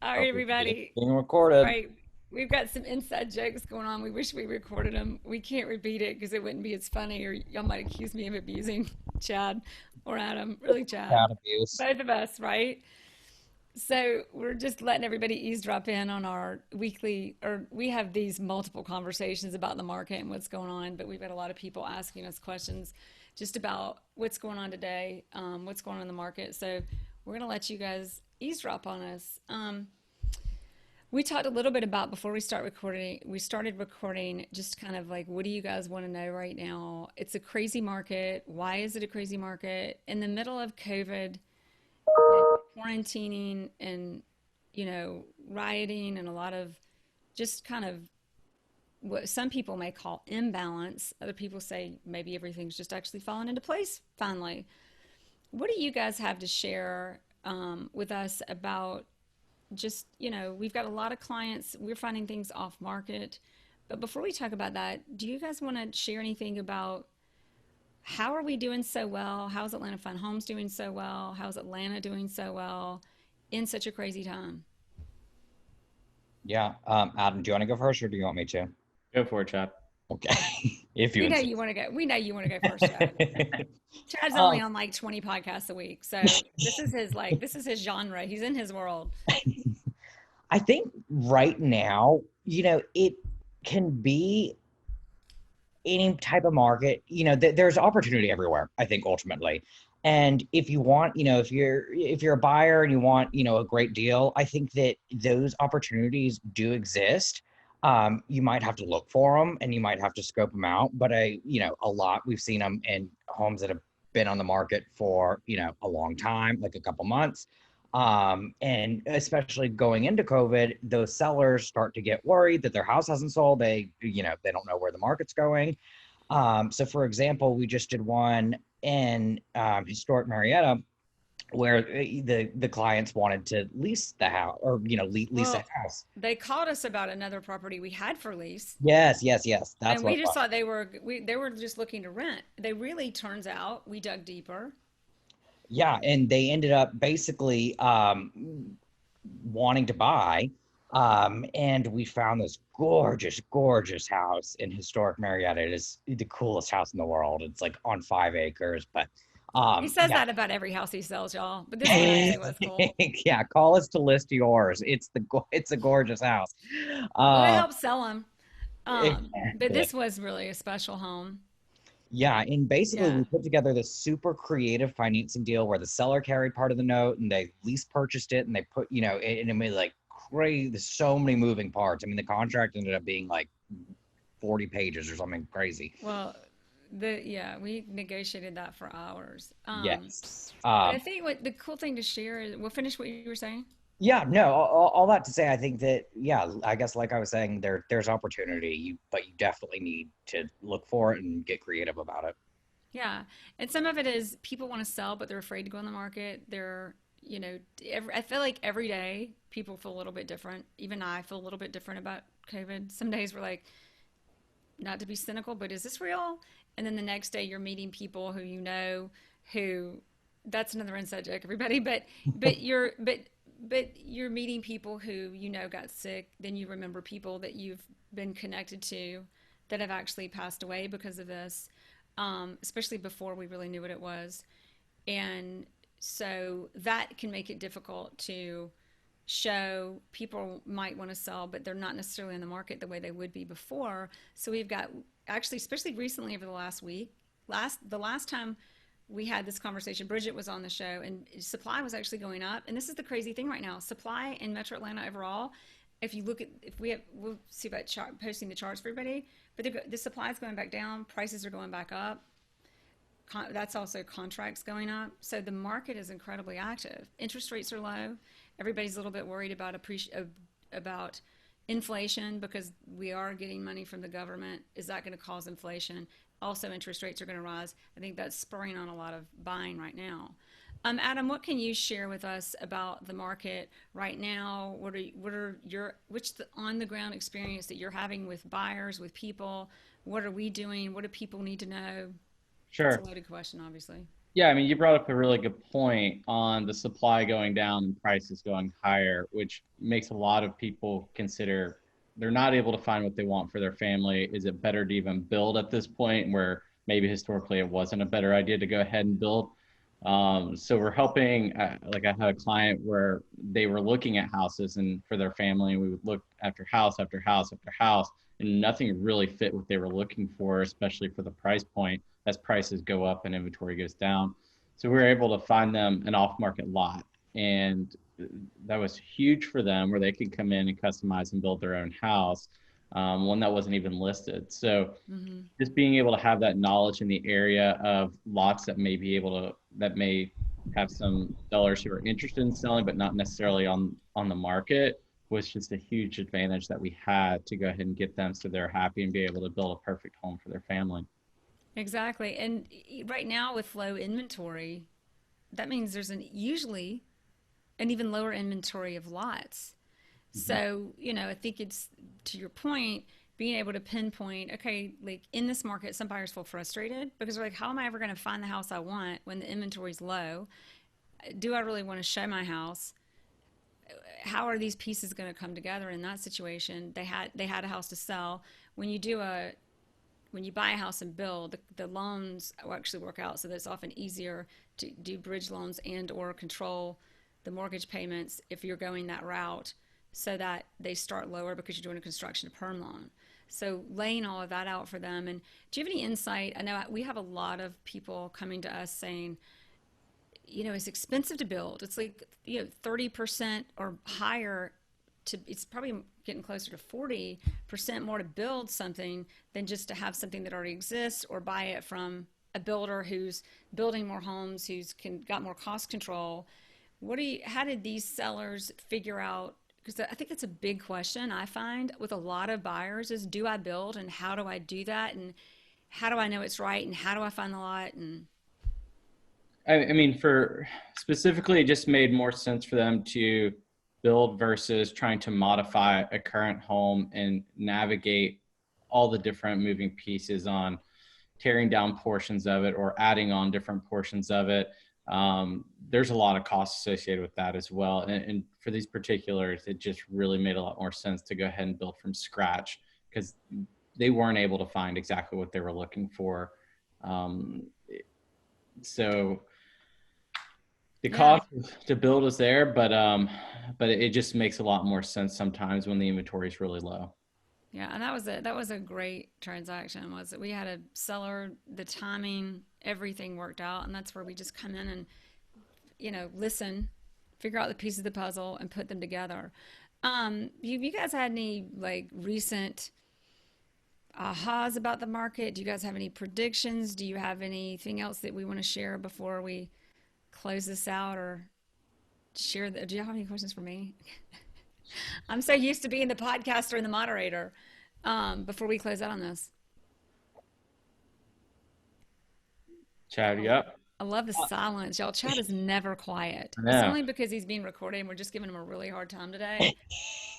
All right, Okay, everybody. being All recorded. right, we've got some inside jokes going on. We wish we recorded them. We can't repeat it because it wouldn't be as funny, or y'all might accuse me of abusing Chad or Adam. Really, Chad. Cat abuse. Both of us, right? So we're just letting everybody eavesdrop in on our weekly, or we have these multiple conversations about the market and what's going on, but we've got a lot of people asking us questions just about what's going on today, what's going on in the market. So we're going to let you guys eavesdrop on us. We talked a little bit about before we started recording just kind of like, what do you guys want to know right now? It's a crazy market. Why is it a crazy market? In the middle of COVID and quarantining and, rioting and a lot of just kind of what some people may call imbalance. Other people say maybe everything's just actually fallen into place finally. What do you guys have to share with us about just, we've got a lot of clients, we're finding things off market. But before we talk about that, do you guys want to share anything about how are we doing so well? How's Atlanta Fun Homes doing so well? How's Atlanta doing so well in such a crazy time? Yeah. Adam, do you want to go first or do you want me to? Go for it, Chad. Okay. If you We know you insist. want to go. We know you want to go first, Chad. Chad's only Um, on like 20 podcasts a week. So this is his genre. He's in his world. I think right now, it can be any type of market, there's opportunity everywhere, I think ultimately. And if you want, if you're a buyer and you want, a great deal, I think that those opportunities do exist. You might have to look for them and you might have to scope them out, but a lot we've seen them in homes that have been on the market for, a long time, like a couple months. And especially going into COVID, those sellers start to get worried that their house hasn't sold. They don't know where the market's going. So for example, we just did one in historic Marietta where the clients wanted to lease the house or, lease a Well, house. they called us about another property we had for lease, Yes, yes, yes. That's and what we it just was. thought they were just looking to rent. They really turns out we dug deeper. Yeah. And they ended up basically wanting to buy. And we found this gorgeous, gorgeous house in historic Marietta. It is the coolest house in the world. It's like on 5 acres, but He says yeah. that about every house he sells, y'all. But this one actually was cool. Yeah, call us to list yours. It's a gorgeous house. Well, it Um, helps sell them. But exactly. this was really a special home. Yeah, and basically Yeah. we put together this super creative financing deal where the seller carried part of the note and they lease purchased it and they put, and it made like crazy. There's so many moving parts. I mean, the contract ended up being like 40 pages or something crazy. Well, yeah, we negotiated that for hours. Yes. But I think what the cool thing to share is, we'll finish what you were saying. Yeah, no, all that to say, I think that, yeah, I guess like I was saying, there's opportunity, but you definitely need to look for it and get creative about it. Yeah, and some of it is people want to sell, but they're afraid to go on the market. I feel like every day people feel a little bit different. Even I feel a little bit different about COVID. Some days we're like, not to be cynical, but is this real? And then the next day you're meeting people who that's another inside joke, everybody. But you're meeting people who got sick. Then you remember people that you've been connected to that have actually passed away because of this, especially before we really knew what it was. And so that can make it difficult to show. People might want to sell, but they're not necessarily in the market the way they would be before. So we've got, actually, especially recently over the last week, the last time we had this conversation, Bridget was on the show, and supply was actually going up. And this is the crazy thing right now: supply in Metro Atlanta overall. If you look at, if we have, we'll see about posting the charts for everybody. But the supply is going back down, prices are going back up. That's also contracts going up. So the market is incredibly active. Interest rates are low. Everybody's a little bit worried about inflation because we are getting money from the government. Is that going to cause inflation? Also, interest rates are going to rise. I think that's spurring on a lot of buying right now. Adam, what can you share with us about the market right now? What's the on the ground experience that you're having with buyers, with people? What are we doing? What do people need to know? It's a Sure. loaded question, obviously. Yeah, I mean, you brought up a really good point on the supply going down and prices going higher, which makes a lot of people consider they're not able to find what they want for their family. Is it better to even build at this point where maybe historically it wasn't a better idea to go ahead and build? So we're helping, like I had a client where they were looking at houses and for their family, and we would look after house after house after house, and nothing really fit what they were looking for, especially for the price point as prices go up and inventory goes down. So we were able to find them an off market lot. And that was huge for them where they could come in and customize and build their own house, one that wasn't even listed. So Hmm. just being able to have that knowledge in the area of lots that may be able to, that may have some sellers who are interested in selling, but not necessarily on the market was just a huge advantage that we had to go ahead and get them so they're happy and be able to build a perfect home for their family. Exactly. And right now with low inventory, that means there's an usually an even lower inventory of lots. Mhm. So, I think it's to your point, being able to pinpoint, okay, like in this market, some buyers feel frustrated because they're like, how am I ever going to find the house I want when the inventory's low? Do I really want to show my house? How are these pieces going to come together in that situation? They had a house to sell. When you do a when you buy a house and build, the loans will actually work out so that it's often easier to do bridge loans and or control the mortgage payments if you're going that route so that they start lower because you're doing a construction to perm loan. So laying all of that out for them. And do you have any insight? I know we have a lot of people coming to us saying, it's expensive to build. It's like, 30% or higher to, it's probably getting closer to 40% more to build something than just to have something that already exists or buy it from a builder who's building more homes, got more cost control. How did these sellers figure out? Because I think that's a big question I find with a lot of buyers is, do I build and how do I do that? And how do I know it's right? And how do I find the lot? And I mean, for specifically, it just made more sense for them to build versus trying to modify a current home and navigate all the different moving pieces on tearing down portions of it or adding on different portions of it. There's a lot of costs associated with that as well. And for these particulars, it just really made a lot more sense to go ahead and build from scratch because they weren't able to find exactly what they were looking for. Um, so the yeah, cost to build is there, but it just makes a lot more sense sometimes when the inventory is really low. yeah, and that was a great transaction. Was that we had a seller, the timing, everything worked out, and that's where we just come in and listen, figure out the pieces of the puzzle, and put them together. You guys had any like recent ahas about the market? Do you guys have any predictions? Do you have anything else that we want to share before we close this out, or do you have any questions for me? I'm so used to being the podcaster and the moderator. Before we close out on this, Chad, I, you up? I love the silence. Y'all, Chad is never quiet. I It's know. only because he's being recorded and we're just giving him a really hard time today.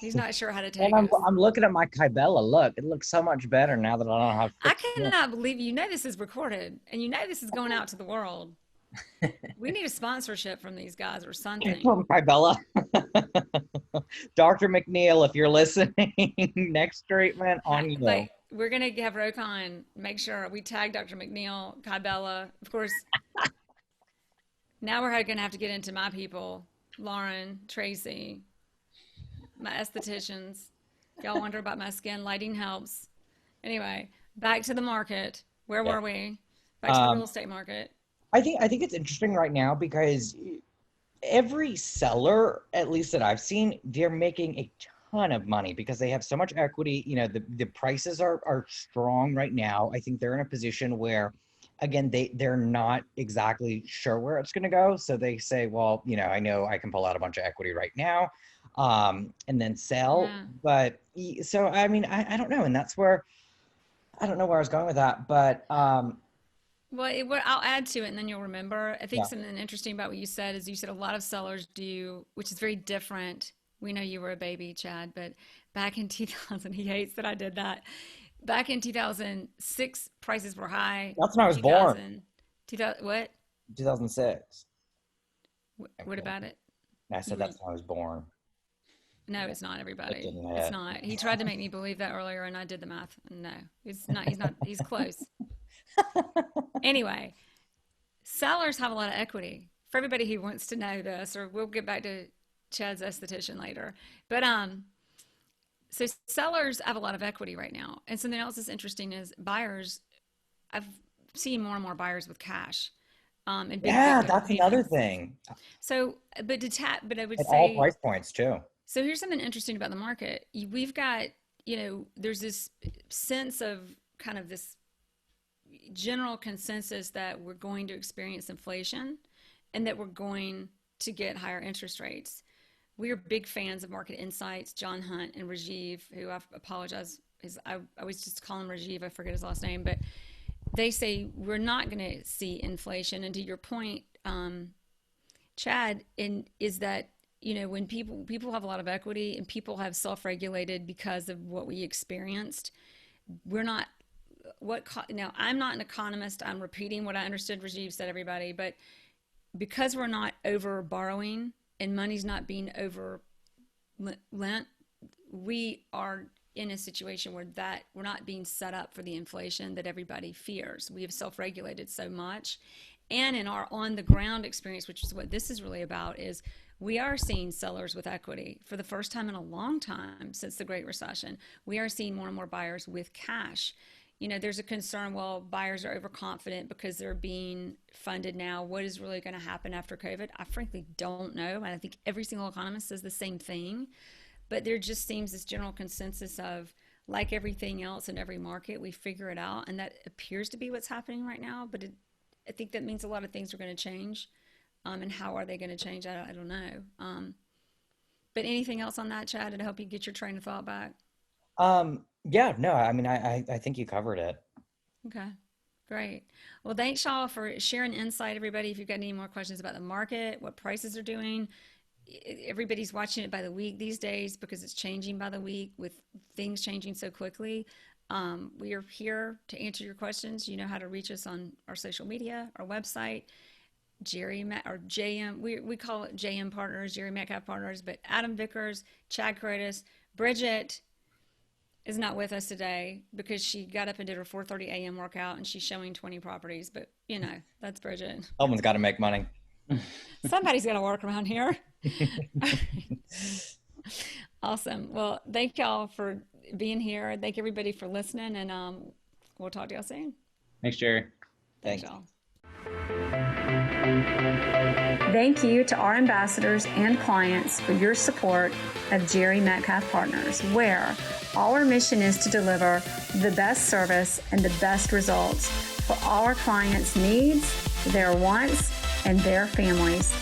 He's not sure how to And take I'm us. I'm looking at my Kybella. Look, it looks so much better now that I don't have I fixed skin. cannot believe this is recorded and this is going out to the world. We need a sponsorship from these guys or something. From Kybella. Dr. McNeil, if you're listening, next treatment on you. Like, we're going to have Rokon make sure we tag Dr. McNeil, Kai Bella. Of course, now we're going to have to get into my people, Lauren, Tracy, my estheticians. If y'all wonder about my skin, lighting helps. Anyway, back to the market. Where Yeah. were we? Back to the real Um, estate market. I think it's interesting right now because every seller, at least that I've seen, they're making a ton of money because they have so much equity. The prices are strong right now. I think they're in a position where, again, they're not exactly sure where it's going to go. So they say, well, I know I can pull out a bunch of equity right now, and then sell. Yeah. But so I mean, I don't know, and that's where I don't know where I was going with that, but Well, I'll add to it and then you'll remember. I think yeah, something interesting about what you said is you said a lot of sellers do, which is very different. We know you were a baby, Chad, but back in 2000, he hates that I did that. Back in 2006, prices were high. that's when I was born. 2000, 2000 what? 2006. What about it? And I said that's when I was born. No, it's not, everybody. didn't It's hit. not. He tried to make me believe that earlier, and I did the math. No, it's not. He's not. He's close. Anyway, sellers have a lot of equity. For everybody who wants to know this, or we'll get back to Chad's esthetician later. But so sellers have a lot of equity right now. And something else that's interesting is buyers. I've seen more and more buyers with cash. And Yeah, big that's another payments. thing. So, but I would At all say, price points too. so here's something interesting about the market. We've got, there's this sense of kind of this general consensus that we're going to experience inflation and that we're going to get higher interest rates. We are big fans of Market Insights, John Hunt and Rajiv, who I apologize, I always just call him Rajiv, I forget his last name, but they say we're not going to see inflation. And to your point, Chad, is that when people have a lot of equity and people have self-regulated because of what we experienced, we're not. Now, I'm not an economist. I'm repeating what I understood Rajiv said, everybody, but because we're not over borrowing and money's not being over lent, we are in a situation where that we're not being set up for the inflation that everybody fears. We have self-regulated so much. And in our on the ground experience, which is what this is really about, is we are seeing sellers with equity for the first time in a long time since the Great Recession. We are seeing more and more buyers with cash. There's a concern, well, buyers are overconfident because they're being funded now. What is really going to happen after COVID? I frankly don't know. And I think every single economist says the same thing. But there just seems this general consensus of, like everything else in every market, we figure it out. And that appears to be what's happening right now. But I think that means a lot of things are going to change. And how are they going to change? I don't know. But anything else on that, Chad, to help you get your train of thought back? Yeah, no, I mean, I think you covered it. Okay, great. Well, thanks y'all for sharing insight, everybody. If you've got any more questions about the market, what prices are doing, everybody's watching it by the week these days because it's changing by the week with things changing so quickly. We are here to answer your questions. You know how to reach us on our social media, our website, JM, we call it JM Partners, Jere Metcalf Partners, but Adam Vickers, Chad Curtis, Bridget is not with us today because she got up and did her 4:30 a.m. workout and she's showing 20 properties, but that's Bridget. Someone's got to make money. Somebody's got to work around here. Awesome. Well, thank y'all for being here. Thank everybody for listening, and we'll talk to y'all soon. Thanks, Jerry. Thanks, y'all. Thank you to our ambassadors and clients for your support of Jere Metcalf Partners, where our mission is to deliver the best service and the best results for our clients' needs, their wants, and their families.